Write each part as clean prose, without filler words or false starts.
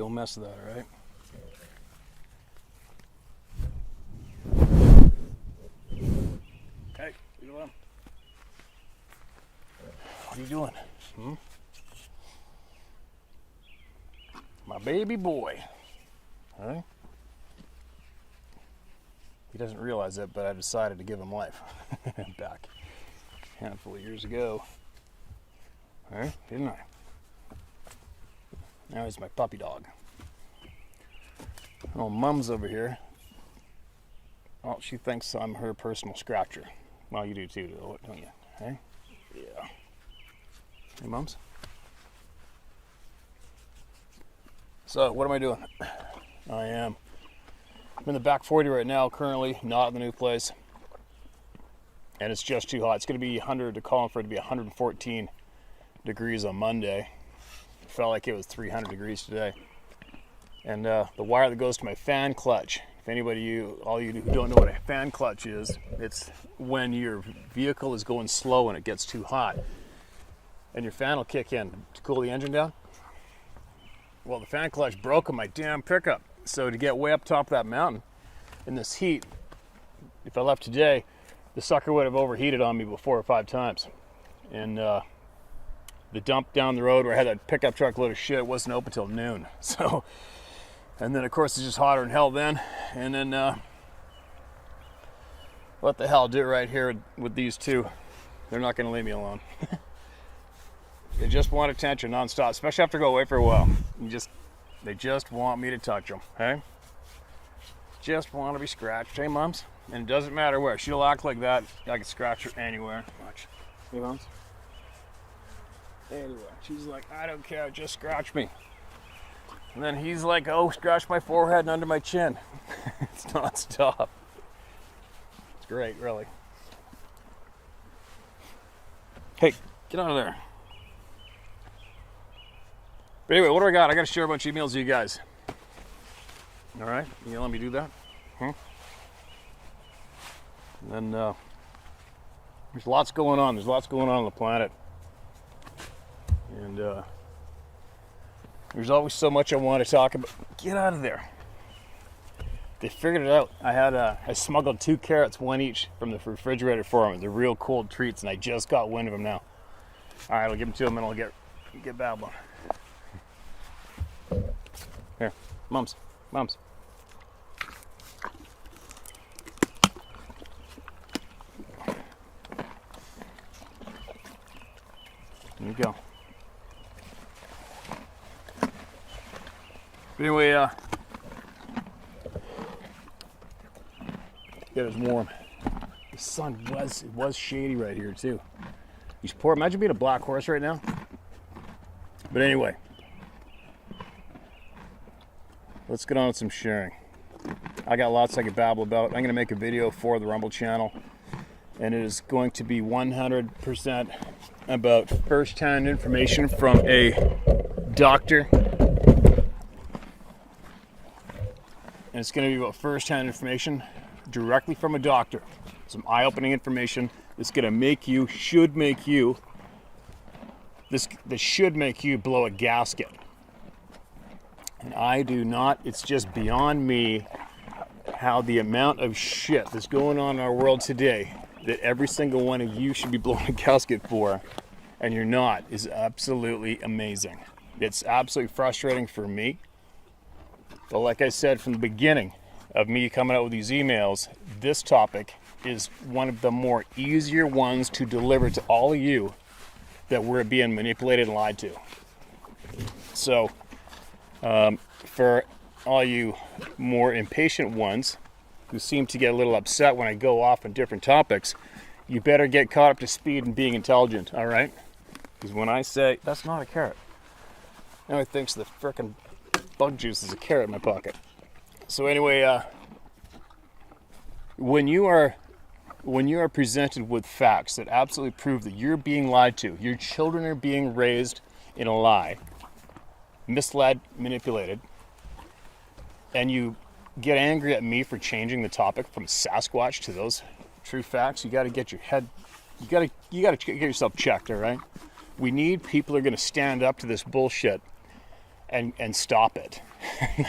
Don't mess with that, all right? Hey, you doing? What are you doing? My baby boy. All right? He doesn't realize it, but I decided to give him life back a handful of years ago. All right, didn't I? Now he's my puppy dog. Oh, Mom's over here. Oh, she thinks I'm her personal scratcher. Well, you do too, don't you? Hey? Yeah. Hey, Mums? So, what am I doing? I'm in the back 40 right now, currently, not in the new place. And it's just too hot. It's going to be 100, to call for it to be 114 degrees on Monday. It felt like it was 300 degrees today. And the wire that goes to my fan clutch, if anybody, all you who don't know what a fan clutch is, it's when your vehicle is going slow and it gets too hot. And your fan will kick in to cool the engine down. Well, the fan clutch broke on my damn pickup. So to get way up top of that mountain in this heat, if I left today, the sucker would have overheated on me about 4 or 5 times. And the dump down the road where I had that pickup truck load of shit wasn't open till noon. So, and then of course it's just hotter than hell then. And then, what the hell, do it right here with these two. They're not gonna leave me alone. They just want attention nonstop, especially after I go away for a while. They just want me to touch them, hey? Just want to be scratched, hey, Mums? And it doesn't matter where. She'll act like that. I can scratch her anywhere. Watch. Hey, Mums? Anywhere. She's like, I don't care, just scratch me. And then he's like, oh, scratch my forehead and under my chin. It's nonstop. It's great, really. Hey, get out of there. But anyway, what do I got? I got to share a bunch of emails with you guys. All right, you let me do that? And then there's lots going on. There's lots going on the planet. And there's always so much I want to talk about. Get out of there. They figured it out. I smuggled 2 carrots, 1 each, from the refrigerator for them. They're real cold treats, and I just got wind of them now. All right, I'll give them to them, and I'll get babbling. Here, Mums. There you go. But anyway, it was warm. The sun was shady right here too. Imagine being a black horse right now. But anyway, let's get on with some sharing. I got lots I could babble about. I'm going to make a video for the Rumble channel, and it is going to be 100% about first-hand information from a doctor. And it's going to be about first-hand information directly from a doctor. Some eye-opening information that's going to make you, this should make you blow a gasket. And I do not, it's just beyond me how the amount of shit that's going on in our world today that every single one of you should be blowing a gasket for, and you're not, is absolutely amazing. It's absolutely frustrating for me. But like I said from the beginning of me coming out with these emails, this topic is one of the more easier ones to deliver to all of you that we're being manipulated and lied to. So, for all you more impatient ones who seem to get a little upset when I go off on different topics, you better get caught up to speed and being intelligent, all right? Because when I say, that's not a carrot. Now he thinks the frickin' bug juice is a carrot in my pocket. So anyway, when you are presented with facts that absolutely prove that you're being lied to, your children are being raised in a lie, misled, manipulated, and you get angry at me for changing the topic from Sasquatch to those true facts, you got to get your head, you got to get yourself checked, all right? We need people who are going to stand up to this bullshit and stop it.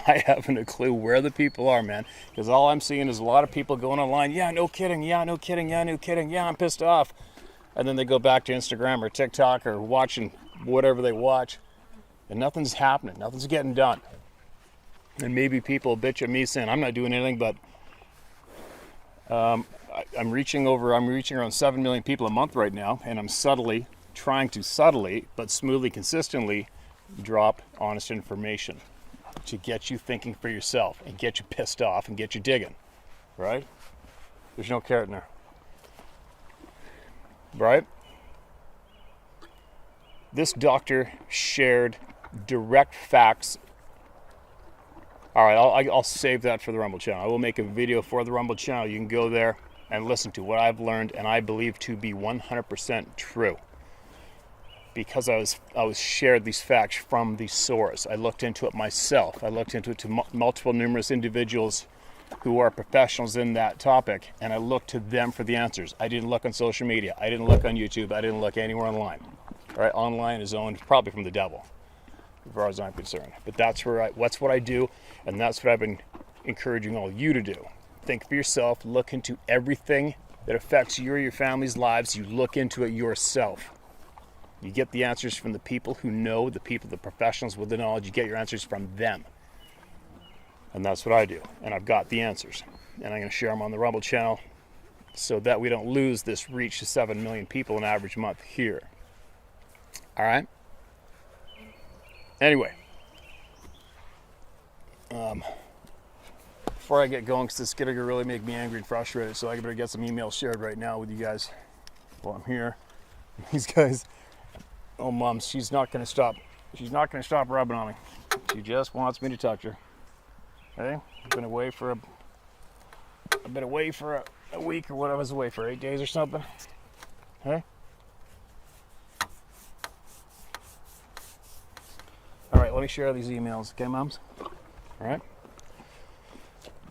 I haven't a clue where the people are, man, because all I'm seeing is a lot of people going online, yeah, no kidding, yeah, no kidding, yeah, no kidding, yeah, I'm pissed off. And then they go back to Instagram or TikTok or watching whatever they watch, and nothing's happening, nothing's getting done. And maybe people bitch at me saying I'm not doing anything, but I'm reaching around 7 million people a month right now, and I'm trying to subtly but smoothly, consistently drop honest information to get you thinking for yourself and get you pissed off and get you digging, right? There's no carrot in there, right? This doctor shared direct facts. All right, I'll save that for the Rumble channel. I will make a video for the Rumble channel. You can go there and listen to what I've learned and I believe to be 100% true, because I was shared these facts from the source. I looked into it myself. I looked into it to numerous individuals who are professionals in that topic, and I looked to them for the answers. I didn't look on social media. I didn't look on YouTube. I didn't look anywhere online. All right, online is owned probably from the devil, as far as I'm concerned. But that's what I do, and that's what I've been encouraging all you to do. Think for yourself. Look into everything that affects you or your family's lives. You look into it yourself. You get the answers from the people who know, the professionals with the knowledge. You get your answers from them. And that's what I do. And I've got the answers. And I'm going to share them on the Rumble channel so that we don't lose this reach to 7 million people an average month here. All right? Anyway. Before I get going, because this is going to really make me angry and frustrated, so I better get some emails shared right now with you guys while I'm here. These guys... Oh, Mom, she's not going to stop. She's not going to stop rubbing on me. She just wants me to touch her. Okay? I've been away for a week or what I was away for, 8 days or something. Okay? All right, let me share these emails. Okay, Moms? All right?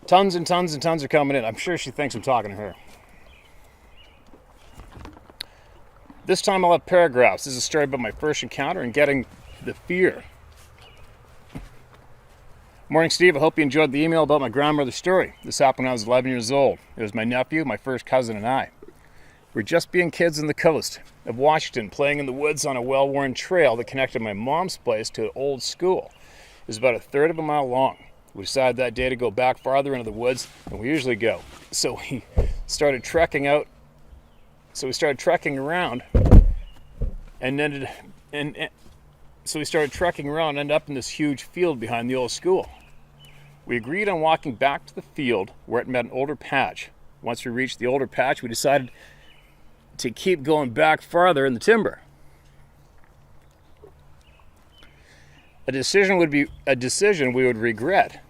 Tons and tons and tons are coming in. I'm sure she thinks I'm talking to her. This time I'll have paragraphs. This is a story about my first encounter and getting the fear. Morning, Steve. I hope you enjoyed the email about my grandmother's story. This happened when I was 11 years old. It was my nephew, my first cousin, and I. We were just being kids on the coast of Washington, playing in the woods on a well-worn trail that connected my mom's place to an old school. It was about a third of a mile long. We decided that day to go back farther into the woods than we usually go. So we started trekking around, and ended up in this huge field behind the old school. We agreed on walking back to the field where it met an older patch. Once we reached the older patch, we decided to keep going back farther in the timber. A decision we would regret.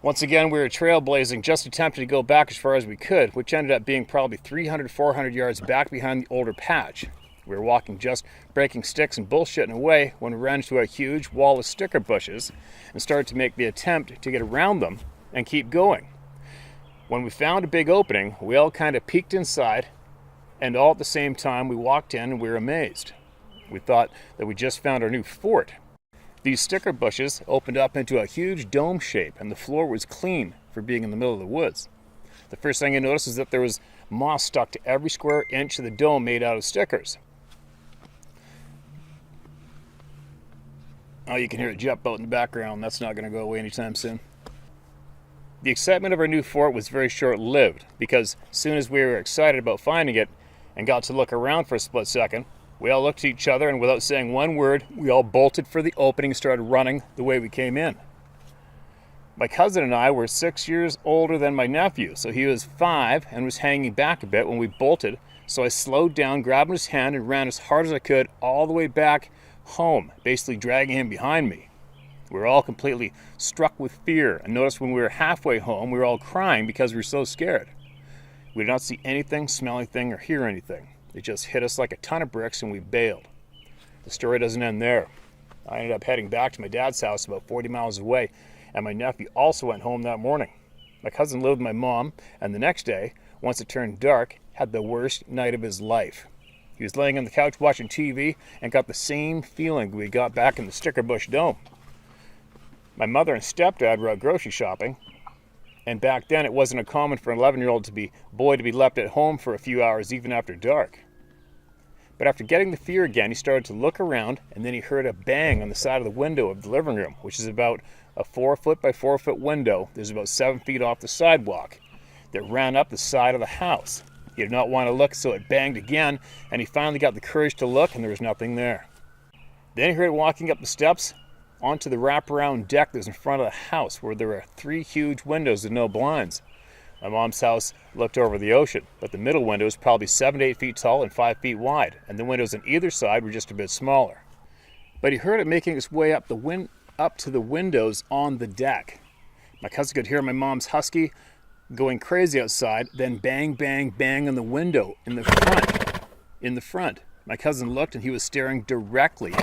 Once again, we were trailblazing, just attempting to go back as far as we could, which ended up being probably 300, 400 yards back behind the older patch. We were walking, just breaking sticks and bullshitting away, when we ran into a huge wall of sticker bushes and started to make the attempt to get around them and keep going. When we found a big opening, we all kind of peeked inside, and all at the same time we walked in and we were amazed. We thought that we just found our new fort. These sticker bushes opened up into a huge dome shape, and the floor was clean for being in the middle of the woods. The first thing I noticed is that there was moss stuck to every square inch of the dome made out of stickers. Oh, you can hear a jet boat in the background. That's not going to go away anytime soon. The excitement of our new fort was very short-lived, because as soon as we were excited about finding it and got to look around for a split second, we all looked at each other, and without saying one word, we all bolted for the opening and started running the way we came in. My cousin and I were 6 years older than my nephew, so he was 5 and was hanging back a bit when we bolted, so I slowed down, grabbed his hand, and ran as hard as I could all the way back home, basically dragging him behind me. We were all completely struck with fear, and noticed when we were halfway home, we were all crying because we were so scared. We did not see anything, smell anything, or hear anything. It just hit us like a ton of bricks, and we bailed. The story doesn't end there. I ended up heading back to my dad's house about 40 miles away, and my nephew also went home that morning. My cousin lived with my mom, and the next day, once it turned dark, had the worst night of his life. He was laying on the couch watching TV and got the same feeling we got back in the Stickerbush Dome. My mother and stepdad were out grocery shopping, and back then it wasn't uncommon for an 11-year-old boy to be left at home for a few hours even after dark. But after getting the fear again, he started to look around, and then he heard a bang on the side of the window of the living room, which is about a 4-foot by 4-foot window that is about 7 feet off the sidewalk that ran up the side of the house. He did not want to look, so it banged again, and he finally got the courage to look, and there was nothing there. Then he heard walking up the steps onto the wraparound deck that was in front of the house, where there were 3 huge windows with no blinds. My mom's house looked over the ocean, but the middle window was probably 7 to 8 feet tall and 5 feet wide, and the windows on either side were just a bit smaller. But he heard it making its way up to the windows on the deck. My cousin could hear my mom's husky going crazy outside, then bang, bang, bang on the window in the front. My cousin looked, and he was staring directly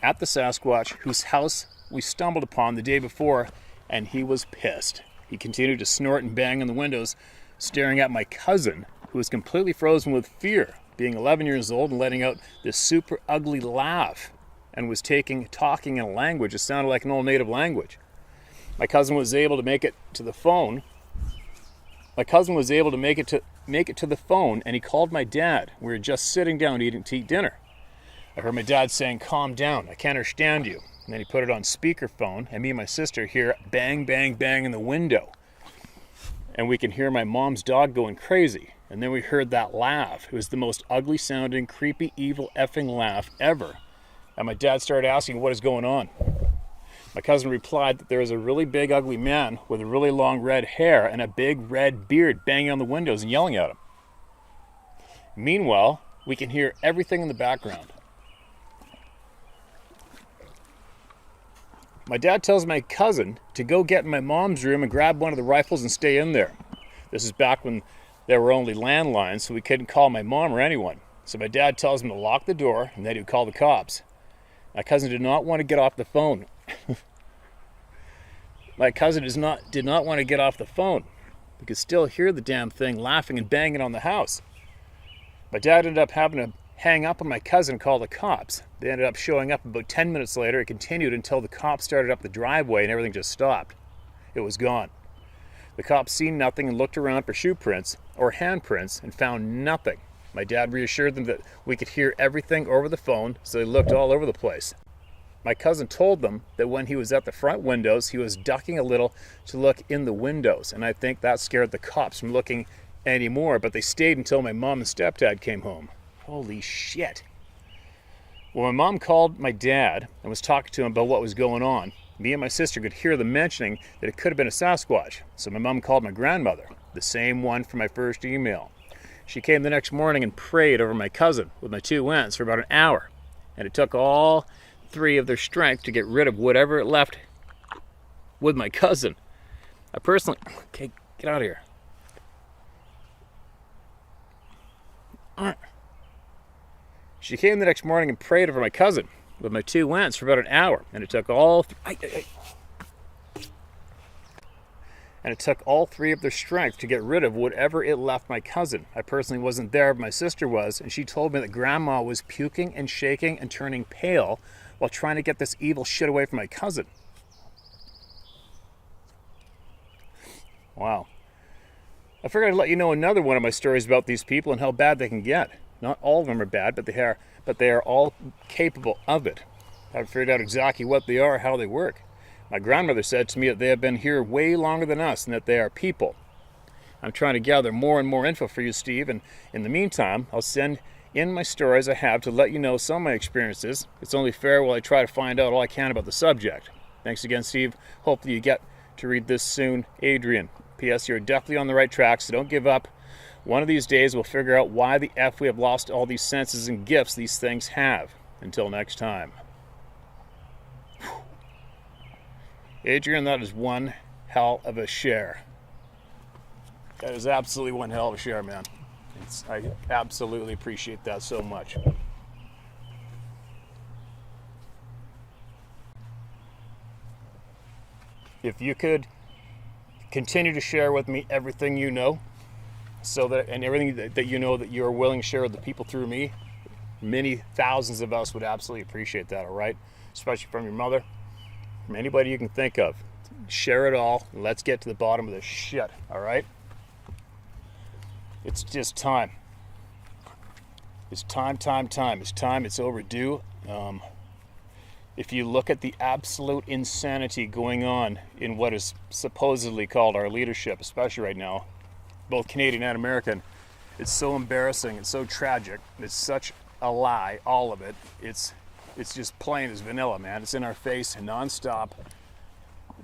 at the Sasquatch whose house we stumbled upon the day before, and he was pissed. He continued to snort and bang on the windows, staring at my cousin, who was completely frozen with fear, being 11 years old and letting out this super ugly laugh, and was talking in a language that sounded like an old native language. My cousin was able to make it to the phone. Make it to the phone, and he called my dad. We were just sitting down to eat dinner. I heard my dad saying, "Calm down, I can't understand you." And then he put it on speakerphone, and me and my sister hear bang, bang, bang in the window. And we can hear my mom's dog going crazy. And then we heard that laugh. It was the most ugly sounding, creepy, evil effing laugh ever. And my dad started asking what is going on. My cousin replied that there was a really big, ugly man with a really long red hair and a big red beard banging on the windows and yelling at him. Meanwhile, we can hear everything in the background. My dad tells my cousin to go get in my mom's room and grab one of the rifles and stay in there. This is back when there were only landlines, so we couldn't call my mom or anyone. So my dad tells him to lock the door and that he would call the cops. My cousin did not want to get off the phone. My cousin did not want to get off the phone. We could still hear the damn thing laughing and banging on the house. My dad ended up having to hang up on my cousin and call the cops. They ended up showing up about 10 minutes later. It continued until the cops started up the driveway and everything just stopped. It was gone. The cops seen nothing and looked around for shoe prints or handprints and found nothing. My dad reassured them that we could hear everything over the phone, so they looked all over the place. My cousin told them that when he was at the front windows, he was ducking a little to look in the windows, and I think that scared the cops from looking anymore, but they stayed until my mom and stepdad came home. Holy shit. When my mom called my dad and was talking to him about what was going on, me and my sister could hear them mentioning that it could have been a Sasquatch, so my mom called my grandmother, the same one from my first email. She came the next morning and prayed over my cousin with my 2 aunts for about an hour, and it took all 3 of their strength to get rid of whatever it left with my cousin. Okay, get out of here. She came the next morning and prayed over my cousin with my 2 aunts for about an hour, and it took all 3 of their strength to get rid of whatever it left my cousin. I personally wasn't there, but my sister was, and she told me that Grandma was puking and shaking and turning pale while trying to get this evil shit away from my cousin. Wow. I figured I'd let you know another one of my stories about these people and how bad they can get. Not all of them are bad, but they are all capable of it. I've figured out exactly what they are, how they work. My grandmother said to me that they have been here way longer than us and that they are people. I'm trying to gather more and more info for you, Steve, and in the meantime, I'll send in my stories I have to let you know some of my experiences. It's only fair while I try to find out all I can about the subject. Thanks again, Steve. Hopefully you get to read this soon. Adrian. P.S. You're definitely on the right track, so don't give up. One of these days we'll figure out why the F we have lost all these senses and gifts these things have. Until next time. Adrian, that is one hell of a share. That is absolutely one hell of a share, man. I absolutely appreciate that so much. If you could continue to share with me everything you know, and everything that you know that you are willing to share with the people through me, Many thousands of us would absolutely appreciate that, all right? Especially from your mother, from anybody you can think of. Share it all, and let's get to the bottom of this shit, all right? It's just time. It's time. It's time. It's overdue. If you look at the absolute insanity going on in what is supposedly called our leadership, especially right now, both Canadian and American, it's so embarrassing. It's so tragic. It's such a lie, all of it. It's just plain as vanilla, man. It's in our face nonstop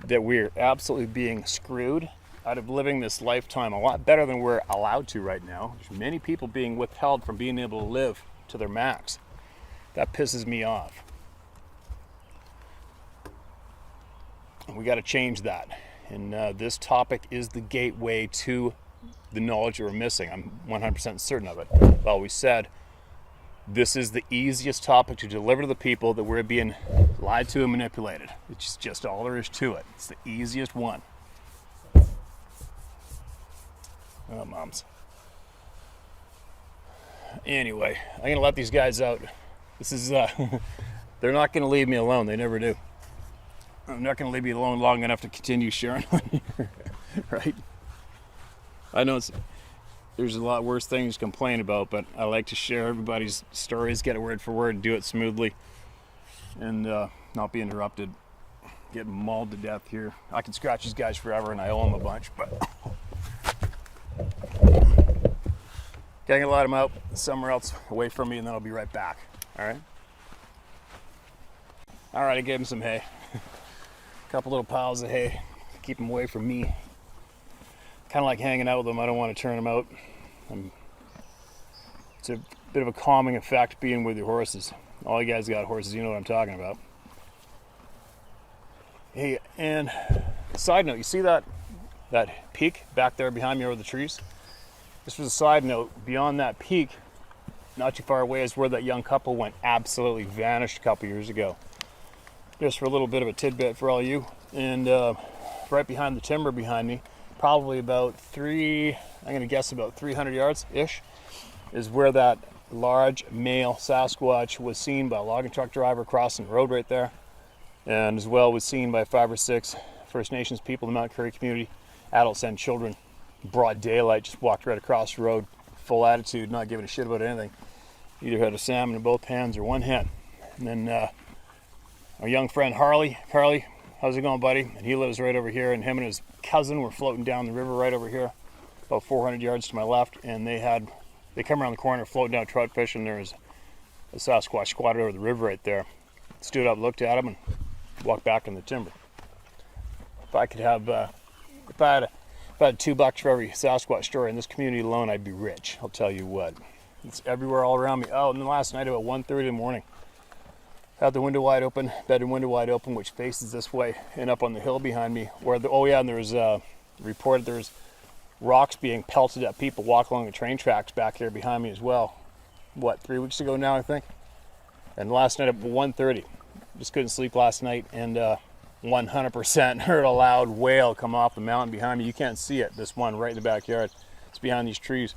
that we're absolutely being screwed out of living this lifetime a lot better than we're allowed to right now. There's many people being withheld from being able to live to their max. That pisses me off. And we got to change that. And this topic is the gateway to the knowledge that we're missing. I'm 100% certain of it. I've always said this is the easiest topic to deliver to the people that we're being lied to and manipulated. It's just all there is to it. It's the easiest one. Oh, moms. Anyway, I'm going to let these guys out. This is, they're not going to leave me alone. They never do. I'm not going to leave you alone long enough to continue sharing on here, right? I know there's a lot worse things to complain about, but I like to share everybody's stories, get it word for word, do it smoothly, and not be interrupted. Getting mauled to death here. I can scratch these guys forever, and I owe them a bunch, but getting a lot of them out somewhere else away from me, and then I'll be right back. All right. All right, I gave them some hay. A couple little piles of hay. Keep them away from me. Kind of like hanging out with them. I don't want to turn them out. It's a bit of a calming effect being with your horses. All you guys got horses, you know what I'm talking about. Hey, and side note, you see that peak back there behind me over the trees? This was a side note. Beyond that peak, not too far away, is where that young couple went. Absolutely vanished a couple years ago. Just for a little bit of a tidbit for all you. And right behind the timber behind me, probably about I'm going to guess about 300 yards-ish, is where that large male Sasquatch was seen by a logging truck driver crossing the road right there. And as well was seen by 5 or 6 First Nations people in the Mount Currie community, adults and children. Broad daylight, just walked right across the road, full attitude, not giving a shit about anything. Either had a salmon in both hands or one hand. And then our young friend Carly, how's it going, buddy? And he lives right over here, and him and his cousin were floating down the river right over here, about 400 yards to my left, and they come around the corner, floating down trout fishing. There was a Sasquatch squatted over the river right there. Stood up, looked at him, and walked back in the timber. If I could have, if I had $2 for every Sasquatch story in this community alone, I'd be rich. I'll tell you what. It's everywhere all around me. Oh, and then last night about 1:30 in the morning, had the window wide open, bedroom window wide open, which faces this way, and up on the hill behind me, where and there's reported there's rocks being pelted at people walking along the train tracks back here behind me as well. 3 weeks ago now, I think. And last night at 1:30, just couldn't sleep last night, and 100% heard a loud wail come off the mountain behind me. You can't see it, this one right in the backyard. It's behind these trees.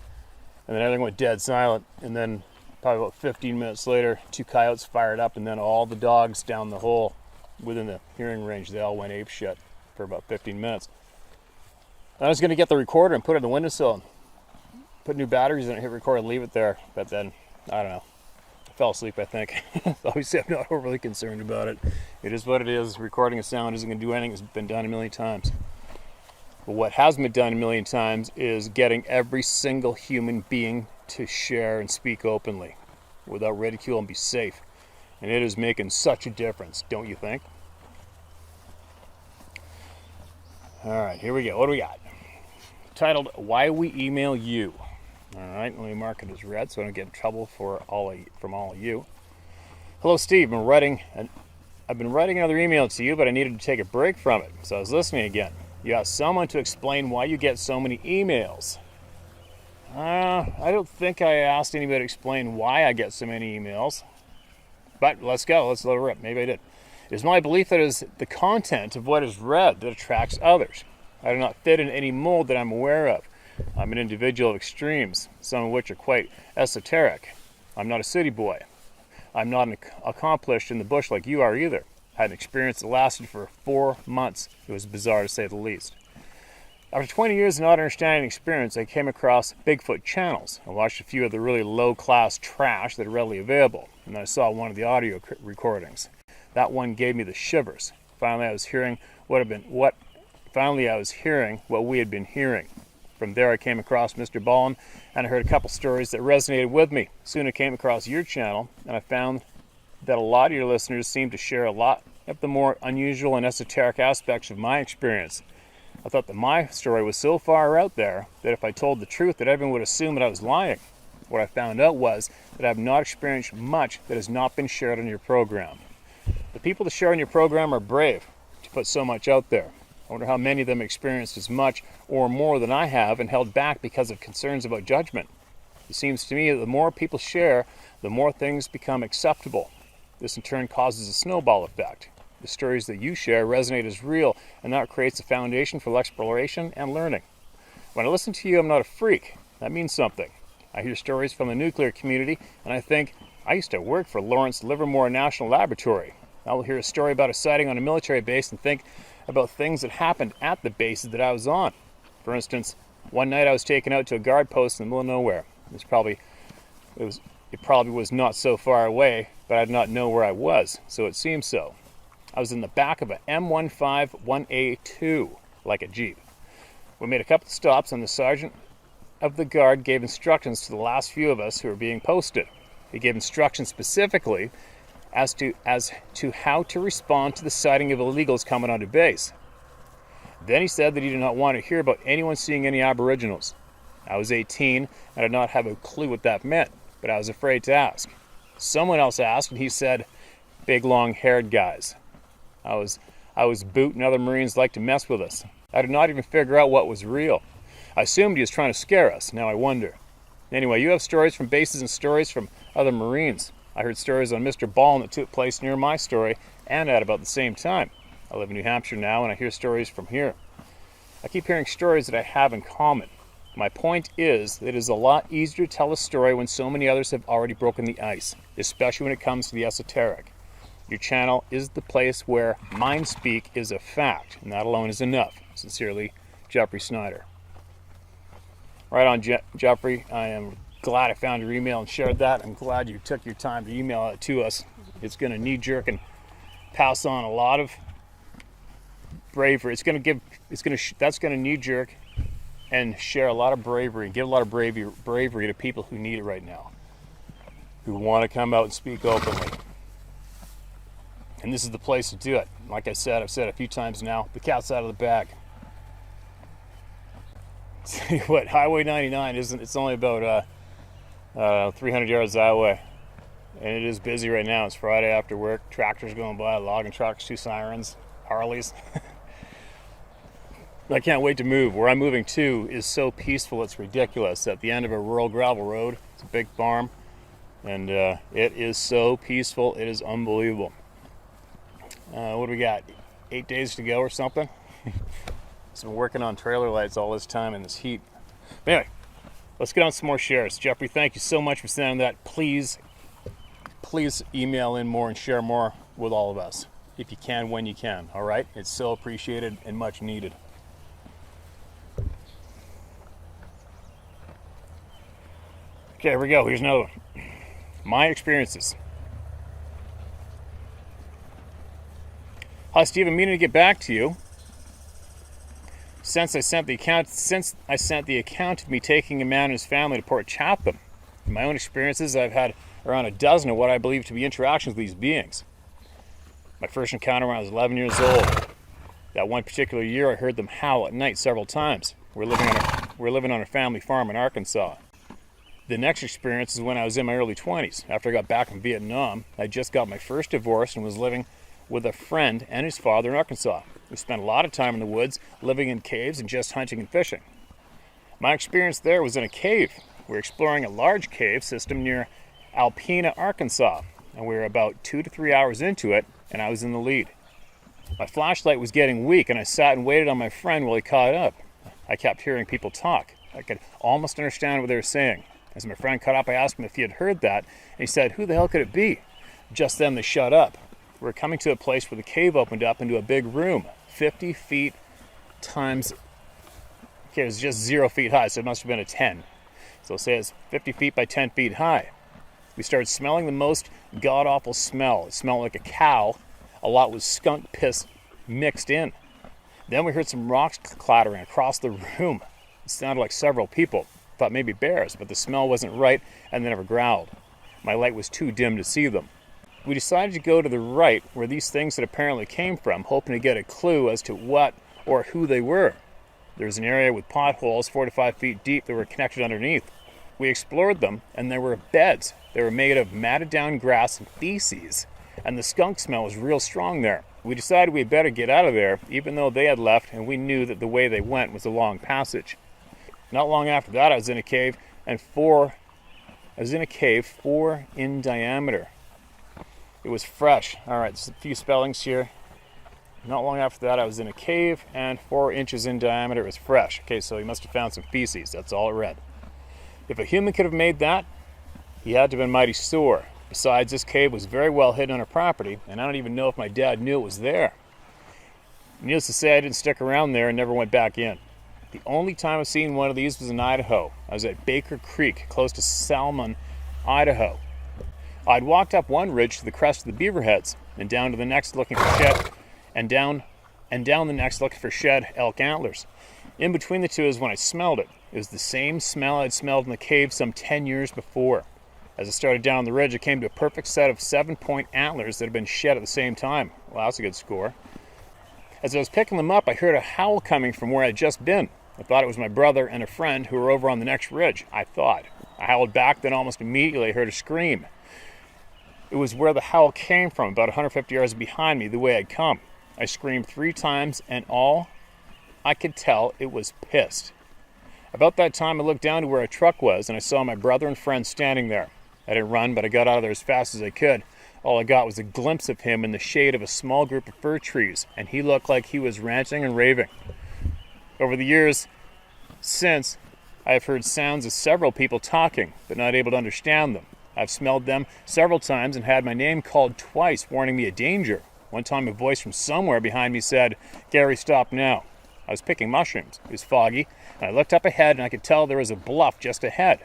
And then everything went dead silent, and then probably about 15 minutes later, 2 coyotes fired up, and then all the dogs down the hole within the hearing range, they all went ape shit for about 15 minutes. I was going to get the recorder and put it on the windowsill and put new batteries in it, hit record and leave it there, but then, I don't know. I fell asleep, I think. Obviously, I'm not overly concerned about it. It is what it is. Recording a sound isn't going to do anything. It's been done a million times. But what has been done a million times is getting every single human being to share and speak openly without ridicule and be safe. And it is making such a difference, don't you think? All right, here we go. What do we got? Titled, Why We Email You. All right, let me mark it as red so I don't get in trouble from all of you. Hello, Steve. I've been writing another email to you, but I needed to take a break from it, so I was listening again. You asked someone to explain why you get so many emails. I don't think I asked anybody to explain why I get so many emails. But let's go. Let's let it rip. Maybe I did. It is my belief that it is the content of what is read that attracts others. I do not fit in any mold that I'm aware of. I'm an individual of extremes, some of which are quite esoteric. I'm not a city boy. I'm not accomplished in the bush like you are either. I had an experience that lasted for 4 months. It was bizarre to say the least. After 20 years of not understanding experience, I came across Bigfoot channels. I watched a few of the really low-class trash that are readily available, and then I saw one of the audio recordings. That one gave me the shivers. Finally, I was hearing what we had been hearing. From there, I came across Mr. Ballin, and I heard a couple stories that resonated with me. Soon I came across your channel, and I found that a lot of your listeners seem to share a lot of the more unusual and esoteric aspects of my experience. I thought that my story was so far out there that if I told the truth that everyone would assume that I was lying. What I found out was that I have not experienced much that has not been shared on your program. The people that share on your program are brave to put so much out there. I wonder how many of them experienced as much or more than I have and held back because of concerns about judgment. It seems to me that the more people share, the more things become acceptable. This in turn causes a snowball effect. The stories that you share resonate as real, and that creates a foundation for exploration and learning. When I listen to you, I'm not a freak. That means something. I hear stories from the nuclear community, and I think, I used to work for Lawrence Livermore National Laboratory. I will hear a story about a sighting on a military base and think about things that happened at the bases that I was on. For instance, one night I was taken out to a guard post in the middle of nowhere. It probably was not so far away, but I did not know where I was, so it seemed so. I was in the back of a M151A2, like a Jeep. We made a couple of stops, and the sergeant of the guard gave instructions to the last few of us who were being posted. He gave instructions specifically as to how to respond to the sighting of illegals coming onto base. Then he said that he did not want to hear about anyone seeing any aboriginals. I was 18 and I did not have a clue what that meant, but I was afraid to ask. Someone else asked, and he said, big long-haired guys. I was Boot and other Marines liked to mess with us. I did not even figure out what was real. I assumed he was trying to scare us. Now I wonder. Anyway, you have stories from bases and stories from other Marines. I heard stories on Mr. Ballin that took place near my story and at about the same time. I live in New Hampshire now, and I hear stories from here. I keep hearing stories that I have in common. My point is that it is a lot easier to tell a story when so many others have already broken the ice, especially when it comes to the esoteric. Your channel is the place where mind speak is a fact, and that alone is enough. Sincerely, Jeffrey Snyder. Right on, Jeffrey. I am glad I found your email and shared that. I'm glad you took your time to email it to us. It's going to knee-jerk and pass on a lot of bravery. That's going to knee-jerk and share a lot of bravery and give a lot of bravery to people who need it right now, who want to come out and speak openly. And this is the place to do it. Like I said, I've said it a few times now, the cat's out of the bag. Tell you what, Highway 99 it's only about 300 yards that way. And it is busy right now. It's Friday after work. Tractors going by, logging trucks, 2 sirens, Harleys. I can't wait to move. Where I'm moving to is so peaceful, it's ridiculous. At the end of a rural gravel road, it's a big farm, and it is so peaceful, it is unbelievable. What do we got? 8 days to go or something? I've been working on trailer lights all this time in this heat. But anyway, let's get on some more shares. Jeffrey, thank you so much for sending that. Please email in more and share more with all of us. If you can, when you can. All right? It's so appreciated and much needed. Okay, here we go. Here's another one. My experiences. Hi, Steve. I'm meaning to get back to you. Since I sent the account of me taking a man and his family to Port Chatham. In my own experiences, I've had around a dozen of what I believe to be interactions with these beings. My first encounter when I was 11 years old. That one particular year, I heard them howl at night several times. We're living on a family farm in Arkansas. The next experience is when I was in my early 20s. After I got back from Vietnam, I just got my first divorce and was living with a friend and his father in Arkansas. We spent a lot of time in the woods, living in caves and just hunting and fishing. My experience there was in a cave. We were exploring a large cave system near Alpena, Arkansas, and we were about 2 to 3 hours into it, and I was in the lead. My flashlight was getting weak, and I sat and waited on my friend while he caught up. I kept hearing people talk. I could almost understand what they were saying. As my friend caught up, I asked him if he had heard that, and he said, "Who the hell could it be?" Just then they shut up. We were coming to a place where the cave opened up into a big room, 50 feet times, okay, it was just 0 feet high, so it must have been a 10. So say it's 50 feet by 10 feet high. We started smelling the most god-awful smell. It smelled like a cow. A lot was skunk piss mixed in. Then we heard some rocks clattering across the room. It sounded like several people. Thought maybe bears, but the smell wasn't right and they never growled. My light was too dim to see them. We decided to go to the right where these things had apparently came from, hoping to get a clue as to what or who they were. There was an area with potholes 4 to 5 feet deep that were connected underneath. We explored them, and there were beds. They were made of matted down grass and feces, and the skunk smell was real strong there. We decided we'd better get out of there, even though they had left, and we knew that the way they went was a long passage. Not long after that, I was in a cave, 4 in diameter. It was fresh. All right, there's a few spellings here. Not long after that, I was in a cave, and 4 inches in diameter. It was fresh. Okay, so he must have found some feces. That's all it read. If a human could have made that, he had to have been mighty sore. Besides, this cave was very well hidden on our property, and I don't even know if my dad knew it was there. Needless to say, I didn't stick around there and never went back in. The only time I've seen one of these was in Idaho. I was at Baker Creek, close to Salmon, Idaho. I'd walked up one ridge to the crest of the beaver heads, and down to the next looking for shed, and down the next looking for shed elk antlers. In between the two is when I smelled it. It was the same smell I'd smelled in the cave some 10 years before. As I started down the ridge, I came to a perfect set of 7-point antlers that had been shed at the same time. Well, that's a good score. As I was picking them up, I heard a howl coming from where I'd just been. I thought it was my brother and a friend who were over on the next ridge. I howled back, then almost immediately I heard a scream. It was where the howl came from, about 150 yards behind me, the way I'd come. I screamed 3 times, and all I could tell, it was pissed. About that time, I looked down to where a truck was, and I saw my brother and friend standing there. I didn't run, but I got out of there as fast as I could. All I got was a glimpse of him in the shade of a small group of fir trees, and he looked like he was ranting and raving. Over the years since, I have heard sounds of several people talking, but not able to understand them. I've smelled them several times and had my name called twice, warning me of danger. One time a voice from somewhere behind me said, "Gary, stop now." I was picking mushrooms. It was foggy, and I looked up ahead and I could tell there was a bluff just ahead.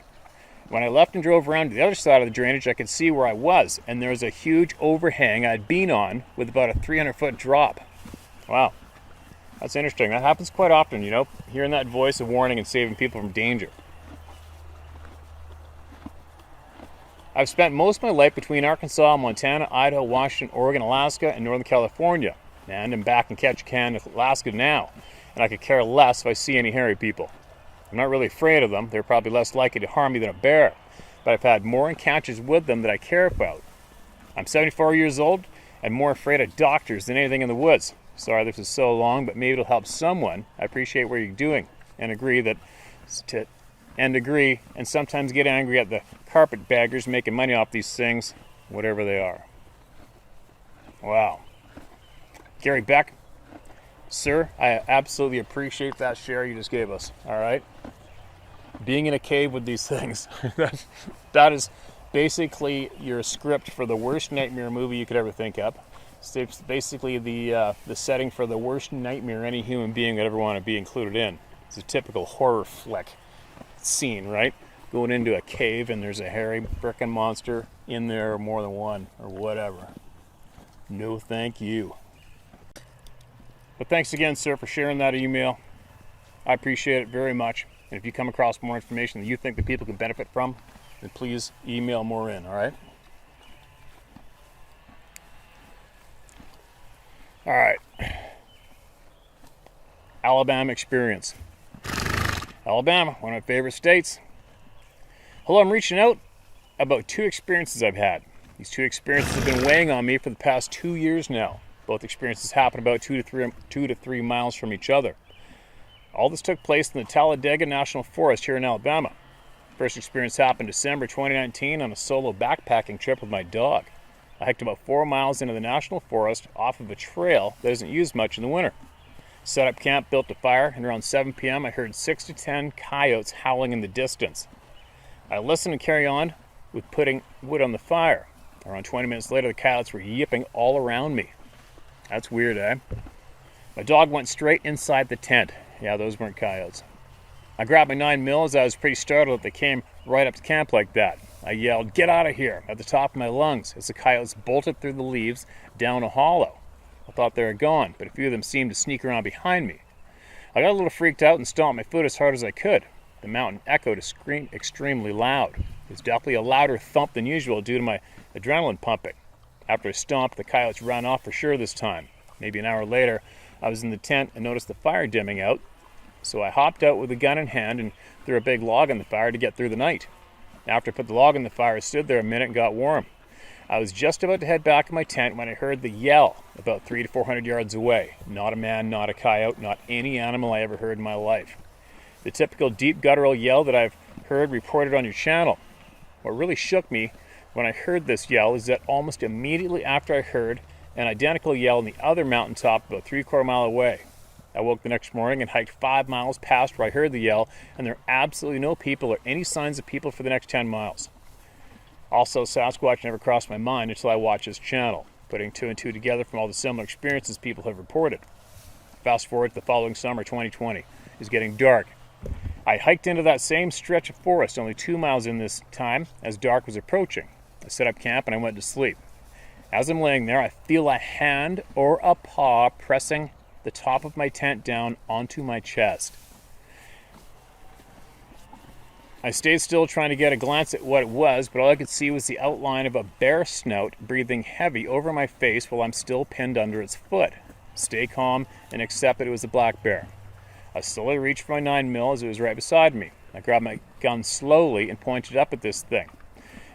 When I left and drove around to the other side of the drainage, I could see where I was, and there was a huge overhang I'd been on with about a 300-foot drop. Wow, that's interesting. That happens quite often, you know, hearing that voice of warning and saving people from danger. I've spent most of my life between Arkansas, Montana, Idaho, Washington, Oregon, Alaska, and Northern California. And I'm back in Ketchikan, Alaska now, and I could care less if I see any hairy people. I'm not really afraid of them. They're probably less likely to harm me than a bear, but I've had more encounters with them that I care about. I'm 74 years old and more afraid of doctors than anything in the woods. Sorry this is so long, but maybe it'll help someone. I appreciate what you're doing and agree and sometimes get angry at the carpetbaggers making money off these things, whatever they are. Wow. Gary Beck, sir, I absolutely appreciate that share you just gave us, all right? Being in a cave with these things, that is basically your script for the worst nightmare movie you could ever think up. It's basically the setting for the worst nightmare any human being would ever want to be included in. It's a typical horror flick scene, right? Going into a cave and there's a hairy frickin' monster in there, or more than one, or whatever. No thank you. But thanks again, sir, for sharing that email. I appreciate it very much. And if you come across more information that you think that people can benefit from, then please email more in, all right? All right. Alabama experience. Alabama, one of my favorite states. Hello, I'm reaching out about 2 experiences I've had. These 2 experiences have been weighing on me for the past 2 years now. Both experiences happen about 2 to 3 miles from each other. All this took place in the Talladega National Forest here in Alabama. First experience happened December 2019 on a solo backpacking trip with my dog. I hiked about 4 miles into the National Forest off of a trail that isn't used much in the winter. Set up camp, built a fire, and around 7 p.m. I heard 6 to 10 coyotes howling in the distance. I listened and carry on with putting wood on the fire. Around 20 minutes later, the coyotes were yipping all around me. That's weird, eh? My dog went straight inside the tent. Yeah, those weren't coyotes. I grabbed my 9mm as I was pretty startled that they came right up to camp like that. I yelled, "Get out of here," at the top of my lungs as the coyotes bolted through the leaves down a hollow. I thought they were gone, but a few of them seemed to sneak around behind me. I got a little freaked out and stomped my foot as hard as I could. The mountain echoed a scream extremely loud. It was definitely a louder thump than usual due to my adrenaline pumping. After I stomped, the coyotes ran off for sure this time. Maybe an hour later, I was in the tent and noticed the fire dimming out, so I hopped out with a gun in hand and threw a big log on the fire to get through the night. After I put the log on the fire, I stood there a minute and got warm. I was just about to head back in my tent when I heard the yell about 300 to 400 yards away. Not a man, not a coyote, not any animal I ever heard in my life. The typical deep guttural yell that I've heard reported on your channel. What really shook me when I heard this yell is that almost immediately after I heard an identical yell on the other mountaintop about 3/4 mile away. I woke the next morning and hiked 5 miles past where I heard the yell, and there are absolutely no people or any signs of people for the next 10 miles. Also, Sasquatch never crossed my mind until I watched his channel, putting 2 and 2 together from all the similar experiences people have reported. Fast forward to the following summer, 2020. It's getting dark. I hiked into that same stretch of forest, only 2 miles in this time, as dark was approaching. I set up camp and I went to sleep. As I'm laying there, I feel a hand or a paw pressing the top of my tent down onto my chest. I stayed still trying to get a glance at what it was, but all I could see was the outline of a bear snout breathing heavy over my face while I'm still pinned under its foot. Stay calm and accept that it was a black bear. I slowly reached for my 9mm as it was right beside me. I grabbed my gun slowly and pointed up at this thing.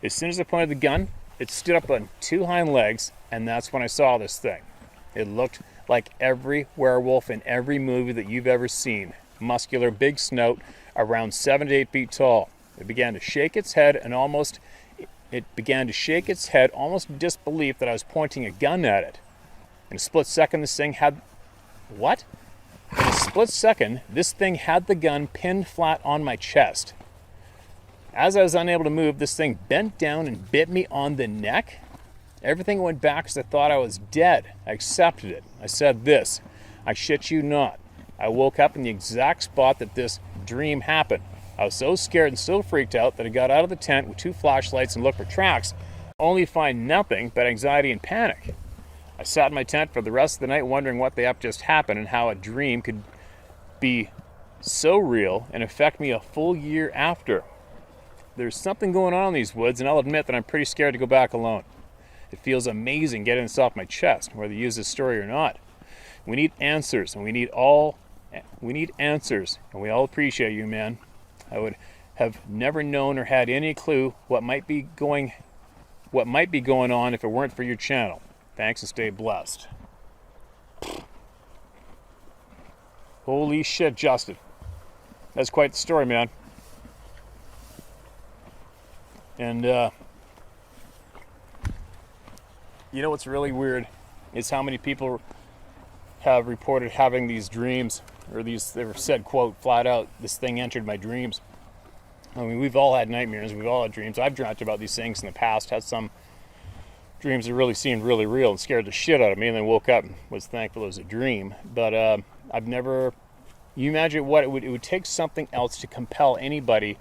As soon as I pointed the gun, it stood up on 2 hind legs, and that's when I saw this thing. It looked like every werewolf in every movie that you've ever seen. Muscular, big snout, around 7 to 8 feet tall. It began to shake its head almost in disbelief that I was pointing a gun at it. In a split second, this thing had the gun pinned flat on my chest. As I was unable to move, this thing bent down and bit me on the neck. Everything went back as I thought I was dead. I accepted it. I said this, I shit you not. I woke up in the exact spot that this dream happened. I was so scared and so freaked out that I got out of the tent with 2 flashlights and looked for tracks, only to find nothing but anxiety and panic. I sat in my tent for the rest of the night wondering what the F just happened and how a dream could be so real and affect me a full year after. There's something going on in these woods, and I'll admit that I'm pretty scared to go back alone. It feels amazing getting this off my chest, whether you use this story or not. We need answers, and we need answers, and we all appreciate you, man. I would have never known or had any clue what might be going on if it weren't for your channel. Thanks and stay blessed. Holy shit, Justin. That's quite the story, man. And you know what's really weird is how many people have reported having these dreams, or these, they were said, quote, flat out, this thing entered my dreams. I mean, we've all had nightmares, we've all had dreams. I've dreamt about these things in the past, had some dreams that really seemed really real and scared the shit out of me, and then woke up and was thankful it was a dream. But I've never, you imagine what it would take something else to compel anybody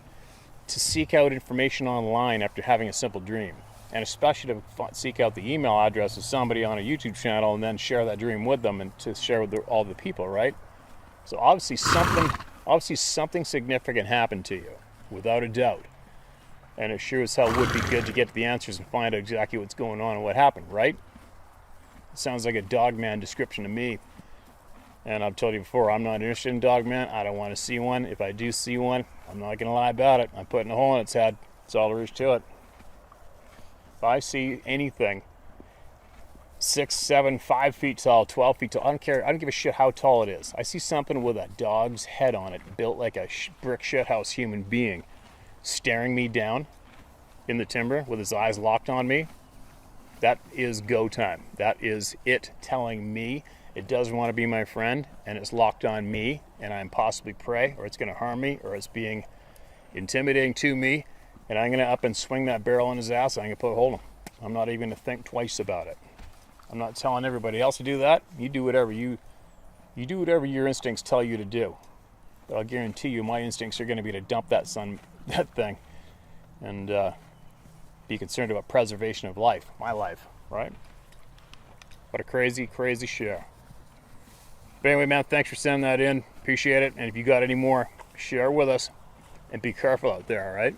to seek out information online after having a simple dream. And especially to seek out the email address of somebody on a YouTube channel and then share that dream with them and to share with all the people, right? So obviously something significant happened to you, without a doubt. And it sure as hell would be good to get to the answers and find out exactly what's going on and what happened, right? It sounds like a dogman description to me. And I've told you before, I'm not interested in dogman. I don't want to see one. If I do see one, I'm not going to lie about it. I'm putting a hole in its head. That's all there is to it. If I see anything 6, 7, 5 feet tall, 12 feet tall, I don't care. I don't give a shit how tall it is. I see something with a dog's head on it, built like a brick shithouse human being, staring me down in the timber with his eyes locked on me. That is go time. That is it telling me it doesn't want to be my friend, and it's locked on me, and I'm possibly prey, or it's going to harm me, or it's being intimidating to me, and I'm going to up and swing that barrel in his ass, and I'm going to put a hole in him. I'm not even going to think twice about it. I'm not telling everybody else to do that. You do whatever you do whatever your instincts tell you to do. But I'll guarantee you my instincts are going to be to dump that thing and be concerned about preservation of life, my life, right? What a crazy, crazy share. But anyway, man, thanks for sending that in. Appreciate it. And if you got any more, share with us. And be careful out there, all right?